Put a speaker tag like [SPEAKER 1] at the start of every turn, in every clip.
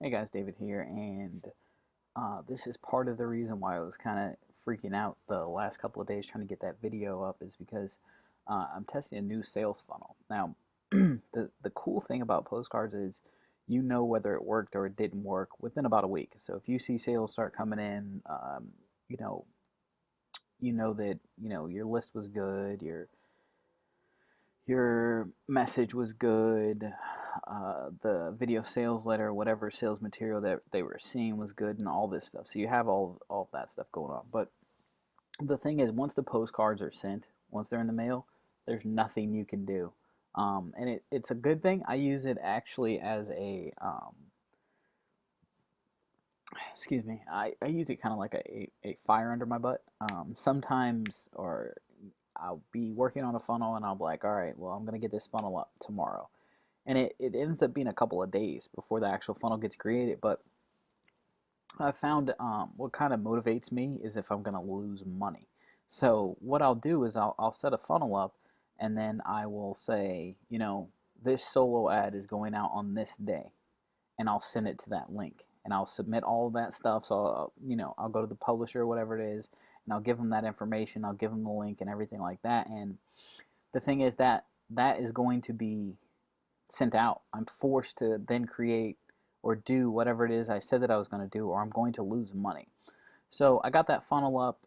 [SPEAKER 1] Hey guys, David here, and this is part of the reason why I was kind of freaking out the last couple of days trying to get that video up is because I'm testing a new sales funnel. Now, the cool thing about postcards is you know whether it worked or it didn't work within about a week. So if you see sales start coming in, you know, you know that your list was good, your message was good, the video sales letter, whatever sales material that they were seeing was good, and all this stuff. So you have all that stuff going on. But the thing is, once the postcards are sent, once they're in the mail, there's nothing you can do. And it's a good thing. I use it actually as excuse me, I use it kind of like a fire under my butt. Sometimes, or I'll be working on a funnel and I'll be like, all right, well, I'm going to get this funnel up tomorrow. And it ends up being a couple of days before the actual funnel gets created. But I found what kind of motivates me is if I'm going to lose money. So what I'll do is I'll set a funnel up and then I will say, this solo ad is going out on this day, and I'll send it to that link and I'll submit all of that stuff. So I'll go to the publisher or whatever it is, and I'll give them that information. I'll give them the link and everything like that. And the thing is that is going to be sent out. I'm forced to then create or do whatever it is I said that I was going to do, or I'm going to lose money. So I got that funnel up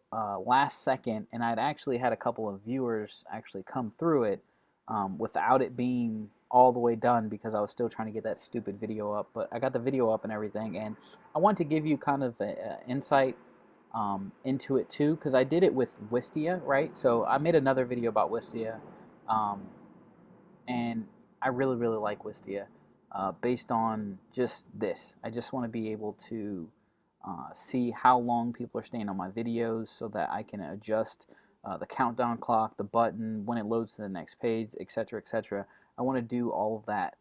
[SPEAKER 1] last second, and I'd actually had a couple of viewers actually come through it without it being all the way done because I was still trying to get that stupid video up. But I got the video up and everything, and I want to give you kind of an insight into it too, because I did it with Wistia, right? So I made another video about Wistia, um, and I really, really like Wistia based on just this. I just want to be able to see how long people are staying on my videos so that I can adjust the countdown clock, the button, when it loads to the next page, etc., etc. I want to do all of that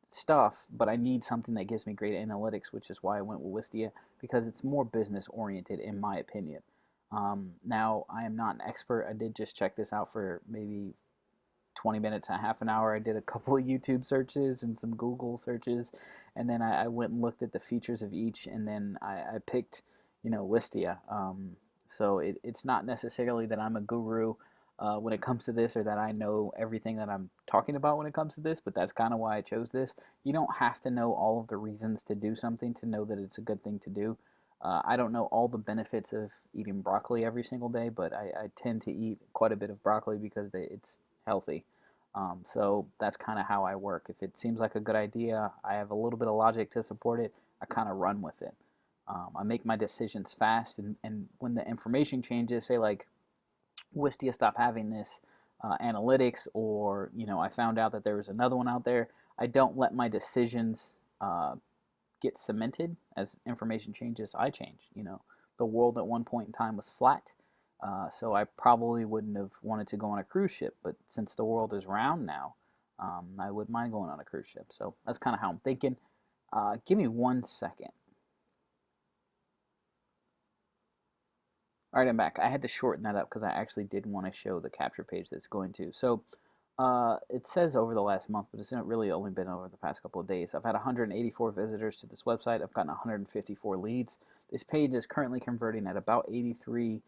[SPEAKER 1] stuff, but I need something that gives me great analytics, which is why I went with Wistia, because it's more business oriented, in my opinion. Now, I am not an expert. I did just check this out for maybe 20 minutes, a half an hour. I did a couple of YouTube searches and some Google searches, and then I went and looked at the features of each, and then I picked, Wistia. So it's not necessarily that I'm a guru when it comes to this, or that I know everything that I'm talking about when it comes to this, but that's kind of why I chose this. You don't have to know all of the reasons to do something to know that it's a good thing to do. I don't know all the benefits of eating broccoli every single day, but I tend to eat quite a bit of broccoli because it's healthy. So that's kind of how I work. If it seems like a good idea, I have a little bit of logic to support it, I kind of run with it. I make my decisions fast, and when the information changes, say like Wistia stopped having this analytics, or I found out that there was another one out there, I don't let my decisions get cemented. As information changes, I change. The world at one point in time was flat, so I probably wouldn't have wanted to go on a cruise ship, but since the world is round now, I wouldn't mind going on a cruise ship. So that's kind of how I'm thinking. Give me 1 second. All right, I'm back. I had to shorten that up because I actually did want to show the capture page that's going to. So it says over the last month, but it's not really only been over the past couple of days. I've had 184 visitors to this website. I've gotten 154 leads. This page is currently converting at about 83%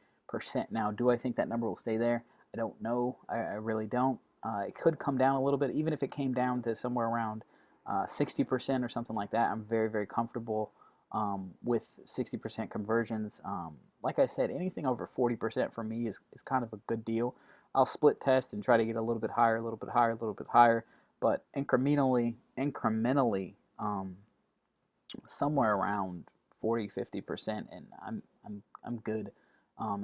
[SPEAKER 1] now. Do I think that number will stay there? I don't know. I really don't. It could come down a little bit. Even if it came down to somewhere around 60% or something like that, I'm very, very comfortable with 60% conversions. Like I said, anything over 40% for me is kind of a good deal. I'll split test and try to get a little bit higher, a little bit higher, a little bit higher, but incrementally, somewhere around 40, 50%, and I'm good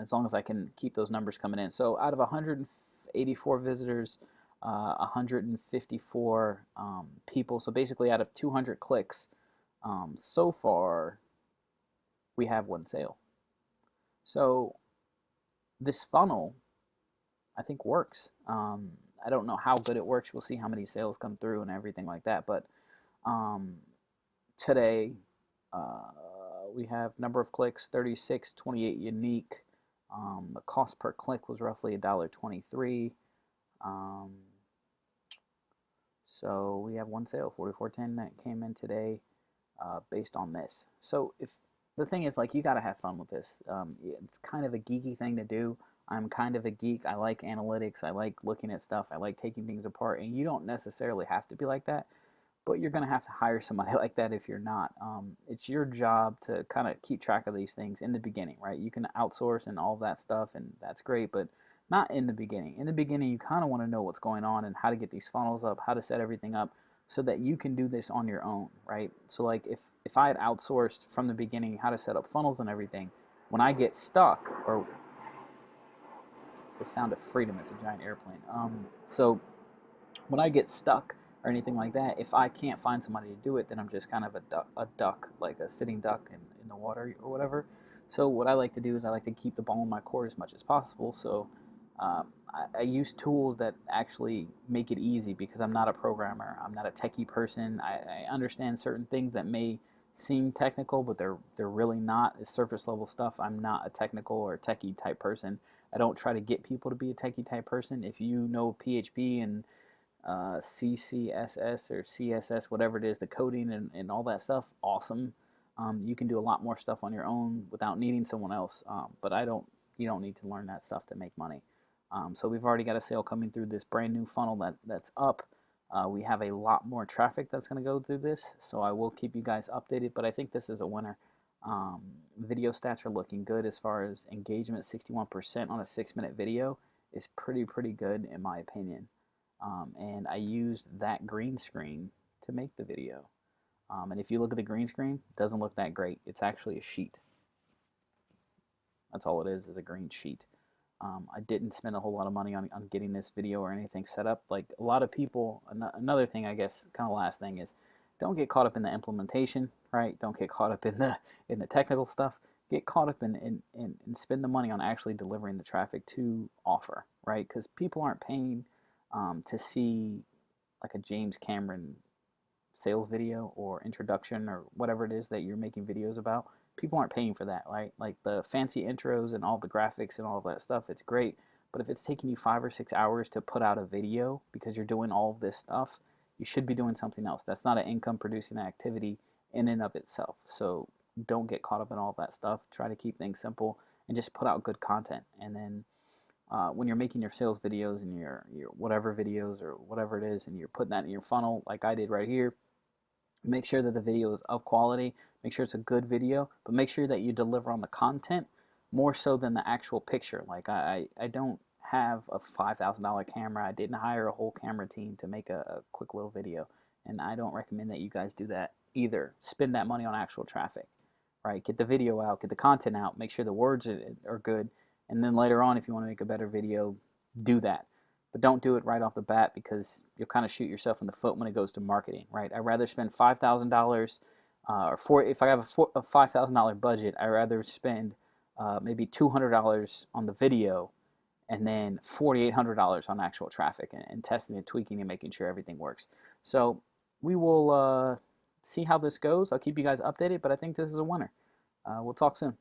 [SPEAKER 1] as long as I can keep those numbers coming in. So out of 184 visitors, 154 people, so basically out of 200 clicks, so far we have one sale. So this funnel, I think, works. I don't know how good it works. We'll see how many sales come through and everything like that. But um, today uh, we have number of clicks 36, 28 unique. The cost per click was roughly $1.23. Um, so we have one sale, 44.10, that came in today. based on this. So if the thing is, like, you got to have fun with this. It's kind of a geeky thing to do. I'm kind of a geek. I like analytics. I like looking at stuff. I like taking things apart. And you don't necessarily have to be like that, but you're going to have to hire somebody like that if you're not. It's your job to kind of keep track of these things in the beginning, right? You can outsource and all that stuff, and that's great, but not in the beginning. In the beginning, you kind of want to know what's going on and how to get these funnels up, how to set everything up so that you can do this on your own, right? So like if I had outsourced from the beginning how to set up funnels and everything, when I get stuck, or it's the sound of freedom, it's a giant airplane. So when I get stuck or anything like that, if I can't find somebody to do it, then I'm just kind of a duck, like a sitting duck in the water or whatever. So what I like to do is I like to keep the ball in my court as much as possible. So I use tools that actually make it easy because I'm not a programmer. I'm not a techie person. I understand certain things that may seem technical, but they're really not. It's surface level stuff. I'm not a technical or techie type person. I don't try to get people to be a techie type person. If you know PHP and CCSS or CSS, whatever it is, the coding and all that stuff, awesome. You can do a lot more stuff on your own without needing someone else. But you don't need to learn that stuff to make money. So we've already got a sale coming through this brand new funnel that's up. We have a lot more traffic that's going to go through this, so I will keep you guys updated, but I think this is a winner. Video stats are looking good as far as engagement. 61% on a 6-minute video is pretty good in my opinion. And I used that green screen to make the video. And if you look at the green screen, it doesn't look that great. It's actually a sheet. That's all it is a green sheet. I didn't spend a whole lot of money on getting this video or anything set up. Like a lot of people, another thing, I guess, kind of last thing is, don't get caught up in the implementation, right? Don't get caught up in the technical stuff. Get caught up in spend the money on actually delivering the traffic to offer, right? Because people aren't paying to see like a James Cameron sales video or introduction or whatever it is that you're making videos about. People aren't paying for that, right? Like the fancy intros and all the graphics and all of that stuff, it's great. But if it's taking you 5 or 6 hours to put out a video because you're doing all of this stuff, you should be doing something else. That's not an income producing activity in and of itself. So don't get caught up in all of that stuff. Try to keep things simple and just put out good content. And then when you're making your sales videos and your whatever videos or whatever it is, and you're putting that in your funnel like I did right here, make sure that the video is of quality, make sure it's a good video, but make sure that you deliver on the content more so than the actual picture. Like I don't have a $5,000 camera. I didn't hire a whole camera team to make a quick little video, and I don't recommend that you guys do that either. Spend that money on actual traffic, right? Get the video out, get the content out, make sure the words are good, and then later on, if you want to make a better video, do that. But don't do it right off the bat because you'll kind of shoot yourself in the foot when it goes to marketing, right? I'd rather spend $5,000 if I have a $5,000 budget, I'd rather spend maybe $200 on the video and then $4,800 on actual traffic and testing and tweaking and making sure everything works. So we will see how this goes. I'll keep you guys updated, but I think this is a winner. We'll talk soon.